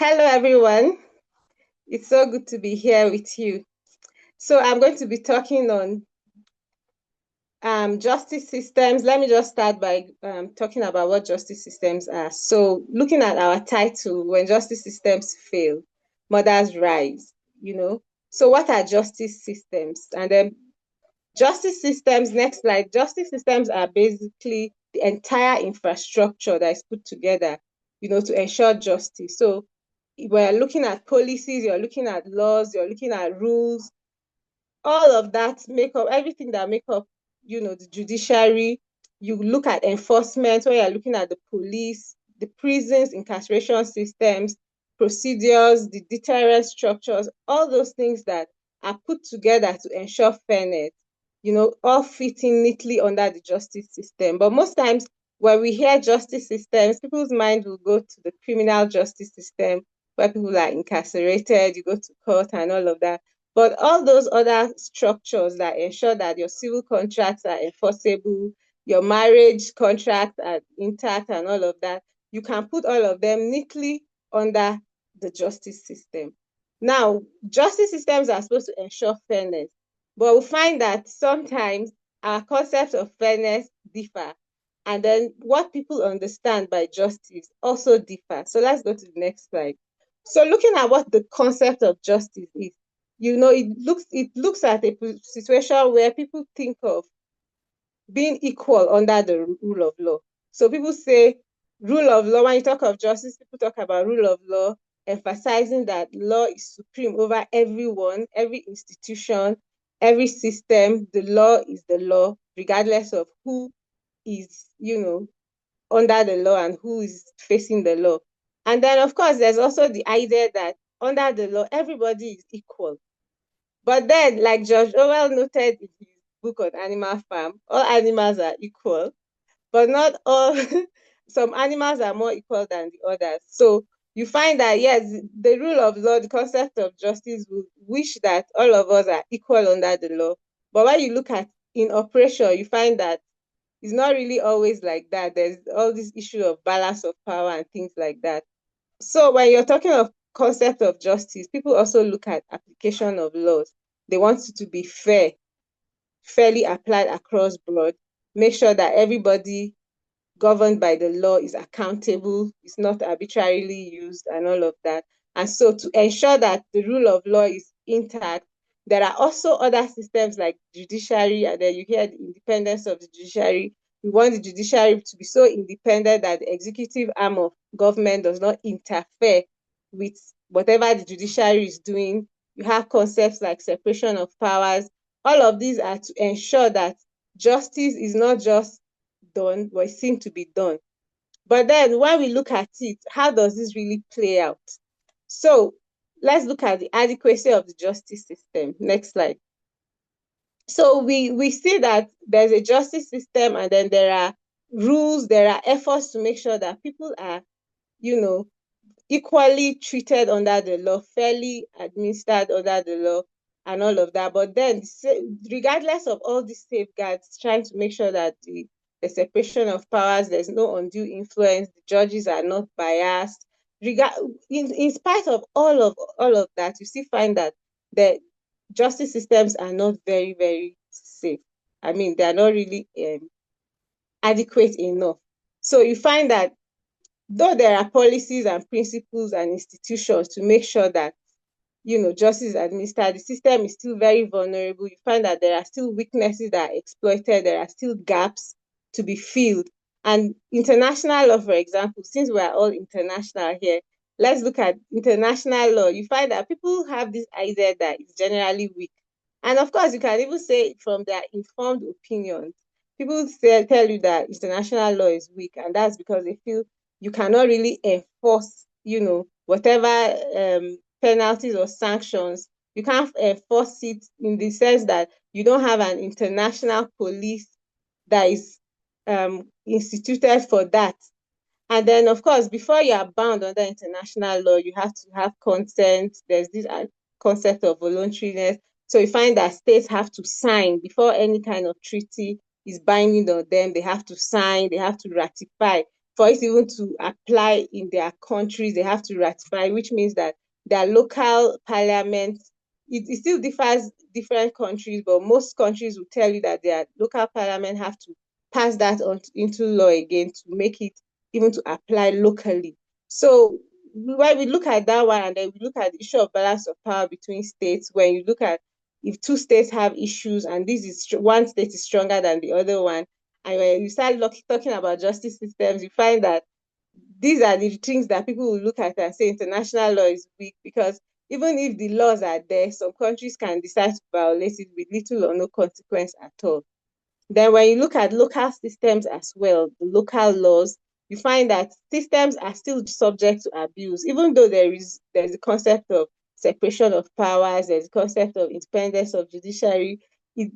Hello, everyone. It's so good to be here with you. So I'm going to be talking on justice systems. Let me just start by talking about what justice systems are. So looking at our title, when justice systems fail, mothers rise, you know. So what are justice systems? And then justice systems, next slide. Justice systems are basically the entire infrastructure that is put together, to ensure justice. So we're looking at policies, you're looking at laws, you're looking at rules, all of that make up everything that make up, the judiciary. You look at enforcement, where you're looking at the police, the prisons, incarceration systems, procedures, the deterrence structures, all those things that are put together to ensure fairness, all fitting neatly under the justice system. But most times when we hear justice systems, people's mind will go to the criminal justice system where people are incarcerated, you go to court and all of that. But all those other structures that ensure that your civil contracts are enforceable, your marriage contracts are intact and all of that, you can put all of them neatly under the justice system. Now, justice systems are supposed to ensure fairness, but we find that sometimes our concepts of fairness differ. And then what people understand by justice also differ. So let's go to the next slide. So looking at what the concept of justice is, it looks at a situation where people think of being equal under the rule of law. So people say rule of law. When you talk of justice, people talk about rule of law, emphasizing that law is supreme over everyone, every institution, every system. The law is the law, regardless of who is, under the law and who is facing the law. And then, of course, there's also the idea that under the law, everybody is equal. But then, like George Orwell noted in his book on Animal Farm, all animals are equal, but not all. Some animals are more equal than the others. So you find that, yes, the rule of law, the concept of justice, would wish that all of us are equal under the law. But when you look at in operation, you find that it's not really always like that. There's all this issue of balance of power and things like that. So when you're talking of concept of justice, people also look at application of laws. They want it to be fair, fairly applied across board, make sure that everybody governed by the law is accountable, is not arbitrarily used, and all of that. And so to ensure that the rule of law is intact, there are also other systems like judiciary, and then you hear the independence of the judiciary. We want the judiciary to be so independent that the executive arm of government does not interfere with whatever the judiciary is doing. You have concepts like separation of powers. All of these are to ensure that justice is not just done, but it seemed to be done. But then when we look at it, how does this really play out? So let's look at the adequacy of the justice system. Next slide. So we see that there's a justice system, and then there are rules, there are efforts to make sure that people are, equally treated under the law, fairly administered under the law, and all of that. But then, regardless of all these safeguards, trying to make sure that the separation of powers, there's no undue influence, the judges are not biased. In spite of all of that, you still find that the justice systems are not very, very safe. I mean, they are not really adequate enough. So you find that though there are policies and principles and institutions to make sure that justice is administered, the system is still very vulnerable. You find that there are still weaknesses that are exploited, there are still gaps to be filled. And international law, for example, since we are all international here, let's look at international law. You find that people have this idea that it's generally weak. And of course, you can even say from their informed opinions, people tell you that international law is weak, and that's because they feel you cannot really enforce, whatever penalties or sanctions. You can't enforce it in the sense that you don't have an international police that is instituted for that. And then, of course, before you are bound under international law, you have to have consent. There's this concept of voluntariness. So you find that states have to sign before any kind of treaty is binding on them. They have to sign, they have to ratify for it even to apply in their countries, they have to ratify, which means that their local parliament, it still differs different countries, but most countries will tell you that their local parliament have to pass that on into law again to make it even to apply locally. So when we look at that one and then we look at the issue of balance of power between states, when you look at if two states have issues and this is one state is stronger than the other one, and when you start talking about justice systems, you find that these are the things that people will look at and say international law is weak because even if the laws are there, some countries can decide to violate it with little or no consequence at all. Then when you look at local systems as well, the local laws, you find that systems are still subject to abuse, even though there's a concept of separation of powers, there's a concept of independence of judiciary. It,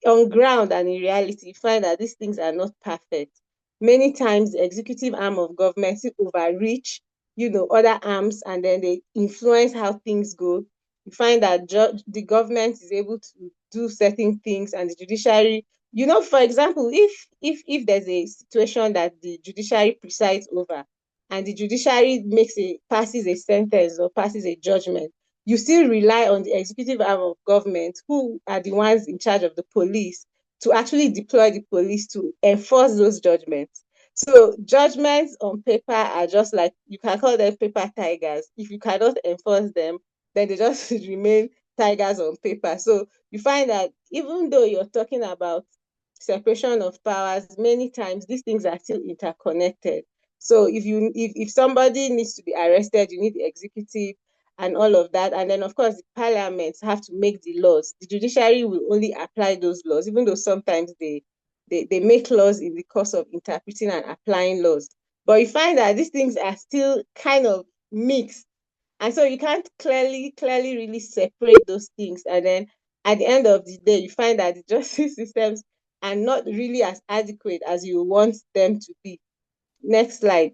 on ground and in reality, you find that these things are not perfect. Many times the executive arm of government overreach, other arms, and then they influence how things go. You find that the government is able to do certain things and the judiciary, for example, if there's a situation that the judiciary presides over and the judiciary passes a sentence or passes a judgment, you still rely on the executive arm of government, who are the ones in charge of the police, to actually deploy the police to enforce those judgments. So judgments on paper are just like, you can call them paper tigers. If you cannot enforce them, then they just remain tigers on paper. So you find that even though you're talking about separation of powers, many times these things are still interconnected. So if somebody needs to be arrested, you need the executive and all of that. And then of course the parliaments have to make the laws. The judiciary will only apply those laws, even though sometimes they make laws in the course of interpreting and applying laws. But you find that these things are still kind of mixed. And so you can't clearly really separate those things. And then at the end of the day, you find that the justice systems are not really as adequate as you want them to be. Next slide.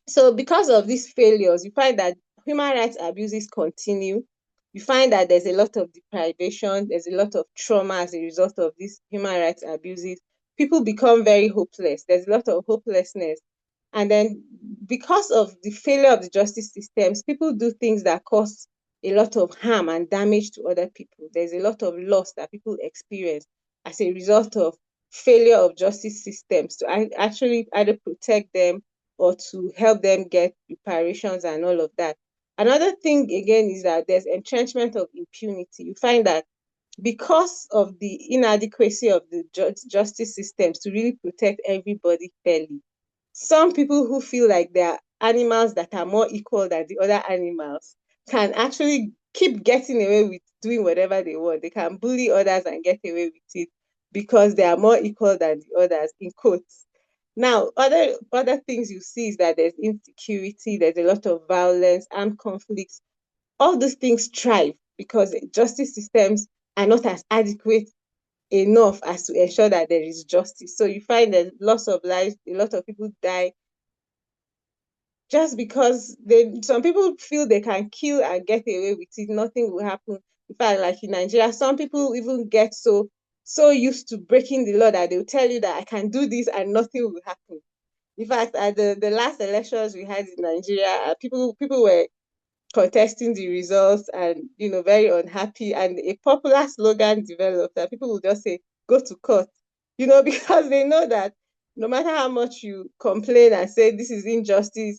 So because of these failures, you find that human rights abuses continue. You find that there's a lot of deprivation, there's a lot of trauma as a result of these human rights abuses. People become very hopeless. There's a lot of hopelessness. And then because of the failure of the justice systems, people do things that cause a lot of harm and damage to other people. There's a lot of loss that people experience as a result of failure of justice systems to actually either protect them or to help them get reparations and all of that. Another thing again is that there's entrenchment of impunity. You find that because of the inadequacy of the justice systems to really protect everybody fairly, some people who feel like they're animals that are more equal than the other animals can actually keep getting away with doing whatever they want. They can bully others and get away with it because they are more equal than the others, in quotes. Now, other things you see is that there's insecurity, there's a lot of violence, armed conflicts. All these things thrive because justice systems are not as adequate enough as to ensure that there is justice. So you find that loss of life, a lot of people die just because some people feel they can kill and get away with it, nothing will happen. In fact, like in Nigeria, some people even get so used to breaking the law that they'll tell you that I can do this and nothing will happen. In fact, at the last elections we had in Nigeria, people were contesting the results and very unhappy, and a popular slogan developed that people will just say go to court, because they know that no matter how much you complain and say this is injustice,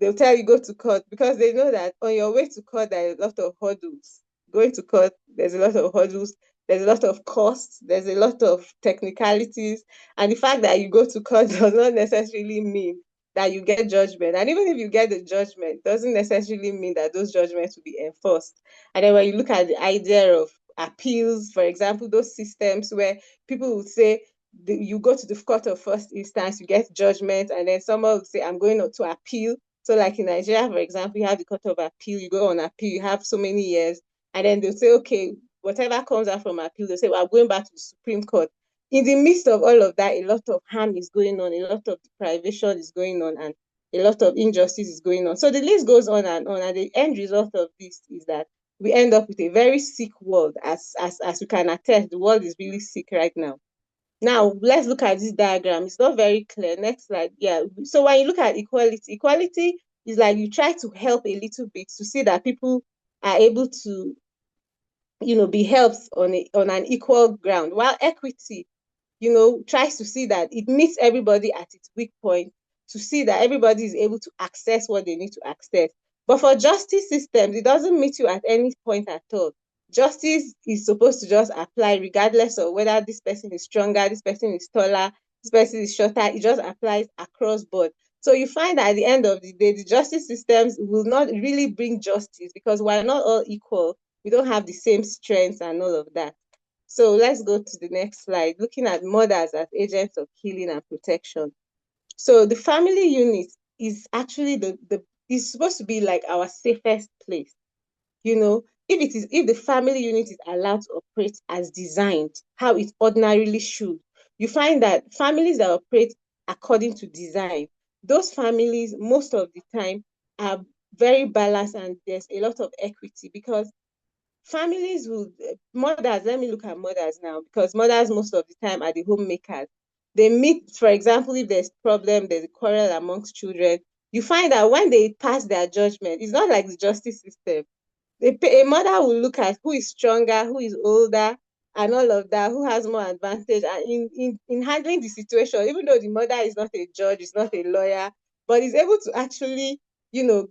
they'll tell you go to court, because they know that on your way to court there are a lot of hurdles. Going to court, there's a lot of hurdles, there's a lot of costs, there's a lot of technicalities, and the fact that you go to court does not necessarily mean that you get judgment. And even if you get the judgment, doesn't necessarily mean that those judgments will be enforced. And then when you look at the idea of appeals, for example, those systems where people would say, you go to the court of first instance, you get judgment, and then someone would say, I'm going to appeal. So like in Nigeria, for example, you have the court of appeal, you go on appeal, you have so many years, and then they'll say, okay, whatever comes out from appeal, they'll say, well, I'm going back to the Supreme Court. In the midst of all of that, a lot of harm is going on, a lot of deprivation is going on, and a lot of injustice is going on. So the list goes on, and the end result of this is that we end up with a very sick world. As we can attest, the world is really sick right now. Now, let's look at this diagram. It's not very clear. Next slide. Yeah. So when you look at equality, equality is like you try to help a little bit to see that people are able to, be helped on an equal ground. While equity, tries to see that it meets everybody at its weak point, to see that everybody is able to access what they need to access. But for justice systems, it doesn't meet you at any point at all. Justice is supposed to just apply regardless of whether this person is stronger, this person is taller, this person is shorter. It just applies across board. So you find that at the end of the day, the justice systems will not really bring justice because we're not all equal. We don't have the same strengths and all of that. So let's go to the next slide, looking at mothers as agents of healing and protection. So the family unit is actually the is supposed to be like our safest place. If the family unit is allowed to operate as designed, how it ordinarily should, you find that families that operate according to design, those families most of the time are very balanced and there's a lot of equity because families would mothers, let me look at mothers now, because mothers most of the time are the homemakers. They meet, for example, if there's problem, there's a quarrel amongst children, you find that when they pass their judgment, it's not like the justice system. A mother will look at who is stronger, who is older, and all of that, who has more advantage. And in handling the situation, even though the mother is not a judge, is not a lawyer, but is able to actually, you know,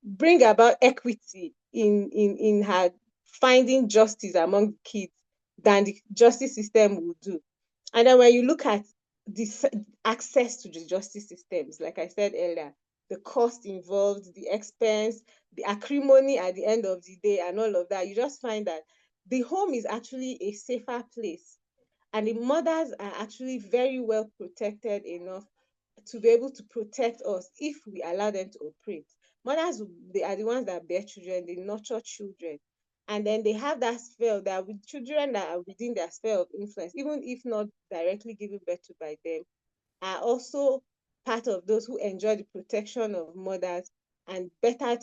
bring about equity in her finding justice among kids than the justice system will do. And then when you look at this access to the justice systems, like I said earlier, the cost involved, the expense, the acrimony at the end of the day, and all of that, you just find that the home is actually a safer place. And the mothers are actually very well protected enough to be able to protect us if we allow them to operate. Mothers, they are the ones that bear children, they nurture children. And then they have that sphere that with children that are within their sphere of influence, even if not directly given birth to by them, are also part of those who enjoy the protection of mothers and better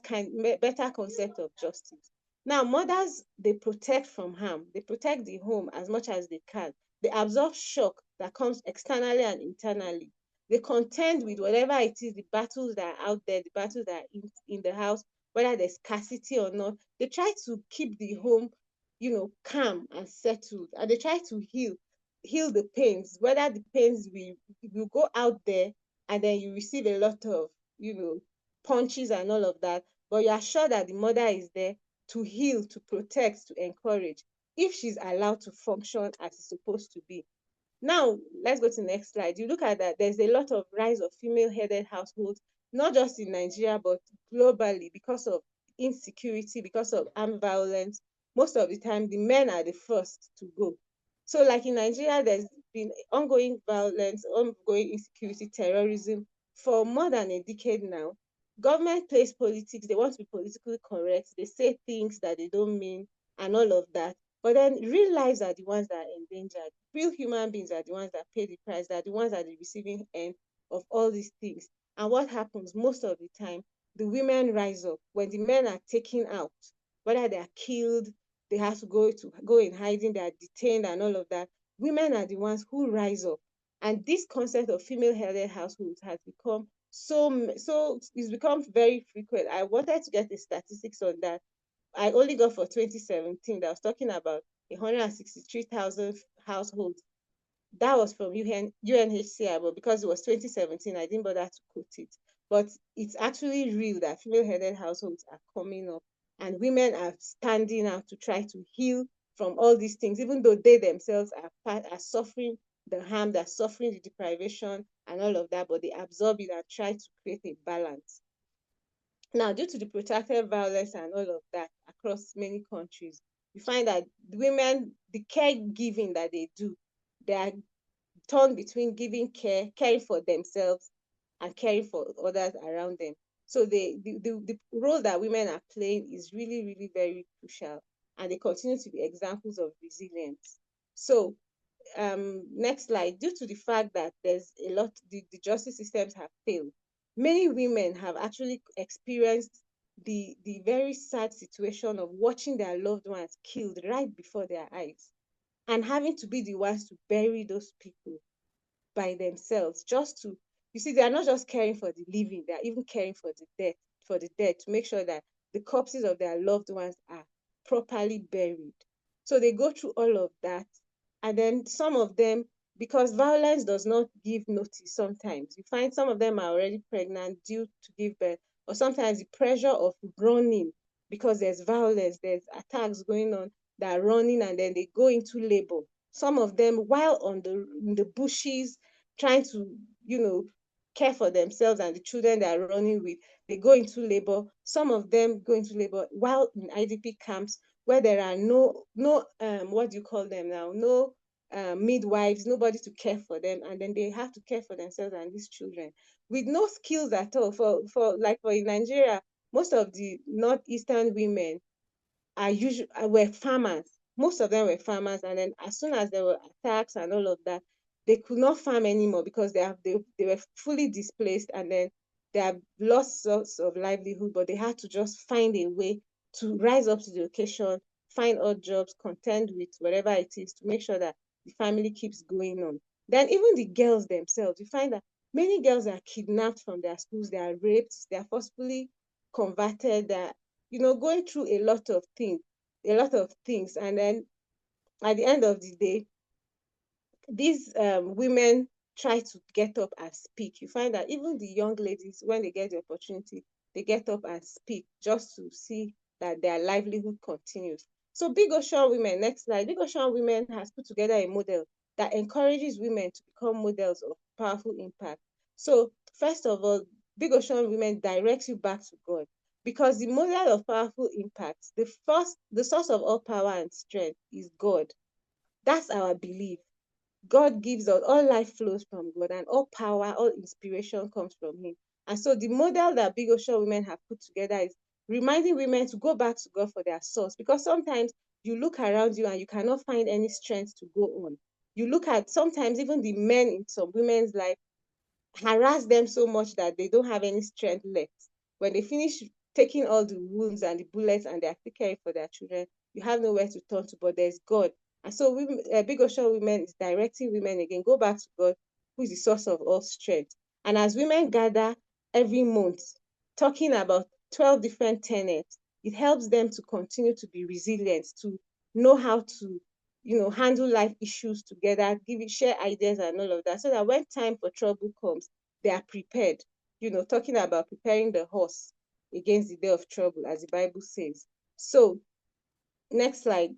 concept of justice. Now, mothers, they protect from harm. They protect the home as much as they can. They absorb shock that comes externally and internally. They contend with whatever it is, the battles that are out there, the battles that are in the house, whether there's scarcity or not. They try to keep the home, calm and settled. And they try to heal the pains, whether the pains will go out there and then you receive a lot of, punches and all of that. But you are sure that the mother is there to heal, to protect, to encourage, if she's allowed to function as it's supposed to be. Now, let's go to the next slide. You look at that, there's a lot of rise of female-headed households, not just in Nigeria, but globally because of insecurity, because of armed violence. Most of the time, the men are the first to go. So, like in Nigeria, there's been ongoing violence, ongoing insecurity, terrorism for more than a decade now. Government plays politics, they want to be politically correct, they say things that they don't mean, and all of that. But then real lives are the ones that are endangered. Real human beings are the ones that pay the price, that are the ones that are the receiving end of all these things. And what happens most of the time, the women rise up when the men are taken out, whether they are killed, they have to go in hiding, they are detained and all of that. Women are the ones who rise up. And this concept of female-headed households has become it's become very frequent. I wanted to get the statistics on that. I only got for 2017 that was talking about 163,000 households. That was from UNHCR, but because it was 2017, I didn't bother to quote it. But it's actually real that female-headed households are coming up and women are standing out to try to heal from all these things, even though they themselves are suffering the harm, they're suffering the deprivation and all of that, but they absorb it and try to create a balance. Now, due to the protracted violence and all of that across many countries, you find that women, the caregiving that they do, they are torn between giving care, caring for themselves, and caring for others around them. So the role that women are playing is really, really very crucial, and they continue to be examples of resilience. So next slide. Due to the fact that there's a lot, the justice systems have failed, many women have actually experienced the very sad situation of watching their loved ones killed right before their eyes. and having to be the ones to bury those people by themselves, just to, you see, they are not just caring for the living, they are even caring for the dead, to make sure that the corpses of their loved ones are properly buried. So they go through all of that. And then some of them, because violence does not give notice, sometimes you find some of them are already pregnant, due to give birth, or sometimes the pressure of running, because there's violence, there's attacks going on, that are running, and then they go into labor. Some of them, while in the bushes, trying to, care for themselves and the children they are running with, they go into labor. Some of them go into labor while in IDP camps, where there are no what do you call them now, no midwives, nobody to care for them, and then they have to care for themselves and these children with no skills at all. For in Nigeria, most of the northeastern women are usually were farmers. Most of them were farmers, and then as soon as there were attacks and all of that, they could not farm anymore because they were fully displaced, and then they have lost source of livelihood. But they had to just find a way to rise up to the occasion, find odd jobs, contend with whatever it is to make sure that the family keeps going on. Then even the girls themselves, you find that many girls are kidnapped from their schools, they are raped, they are forcefully converted, that going through a lot of things. And then at the end of the day, these women try to get up and speak. You find that even the young ladies, when they get the opportunity, they get up and speak just to see that their livelihood continues. So Big Ocean Women, next slide. Big Ocean Women has put together a model that encourages women to become models of powerful impact. So first of all, Big Ocean Women directs you back to God, because the model of powerful impact, the source of all power and strength is God. That's our belief. God gives us, all life flows from God, and all power, all inspiration comes from Him. And so the model that Big Ocean Women have put together is reminding women to go back to God for their source. Because sometimes you look around you and you cannot find any strength to go on. You look at sometimes even the men in some women's life harass them so much that they don't have any strength left. When they finish taking all the wounds and the bullets and they are caring for their children, you have nowhere to turn to, but there's God. And so Big Ocean Women is directing women again, go back to God, who is the source of all strength. And as women gather every month, talking about 12 different tenets, it helps them to continue to be resilient, to know how to handle life issues together, share ideas and all of that, so that when time for trouble comes, they are prepared. Talking about preparing the horse against the day of trouble, as the Bible says. So, next slide.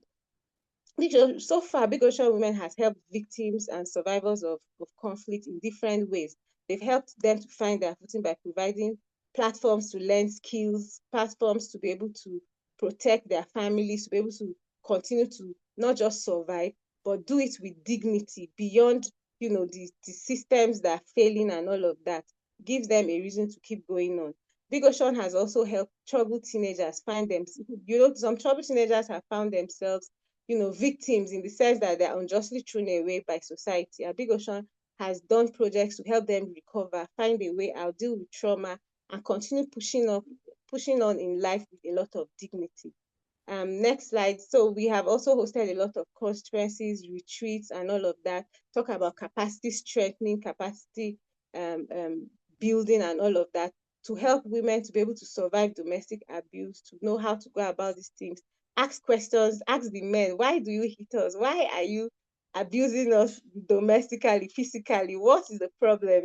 So far, Big Ocean Women has helped victims and survivors of conflict in different ways. They've helped them to find their footing by providing platforms to learn skills, platforms to be able to protect their families, to be able to continue to not just survive, but do it with dignity beyond, the systems that are failing and all of that. Gives them a reason to keep going on. Big Ocean has also helped troubled teenagers find them. Some troubled teenagers have found themselves victims, in the sense that they're unjustly thrown away by society. A Big Ocean has done projects to help them recover, find a way out, deal with trauma, and continue pushing on in life with a lot of dignity. Next slide. So we have also hosted a lot of conferences, retreats, and all of that. Talk about capacity strengthening, capacity building, and all of that, to help women to be able to survive domestic abuse, to know how to go about these things. Ask questions, ask the men, why do you hit us? Why are you abusing us domestically, physically? What is the problem?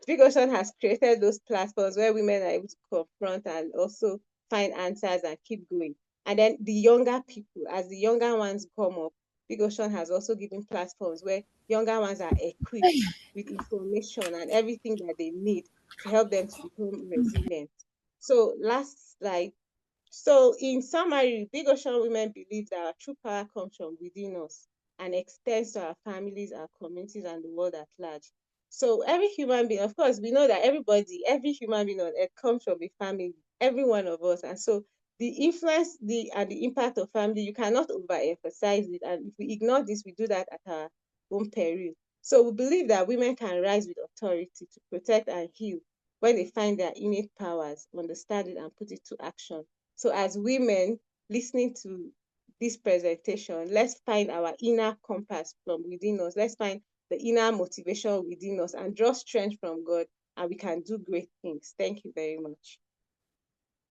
Big Ocean has created those platforms where women are able to confront and also find answers and keep going. And then the younger people, as the younger ones come up, Big Ocean has also given platforms where younger ones are equipped with information and everything that they need to help them to become resilient. So last slide. So, in summary, Big Ocean Women believe that our true power comes from within us and extends to our families, our communities, and the world at large. So, every human being, of course, we know that every human being on earth comes from a family, every one of us. And so, the influence and the impact of family, you cannot overemphasize it. And if we ignore this, we do that at our own peril. So, we believe that women can rise with authority to protect and heal when they find their innate powers, understand it, and put it to action. So as women listening to this presentation, let's find our inner compass from within us. Let's find the inner motivation within us and draw strength from God, and we can do great things. Thank you very much.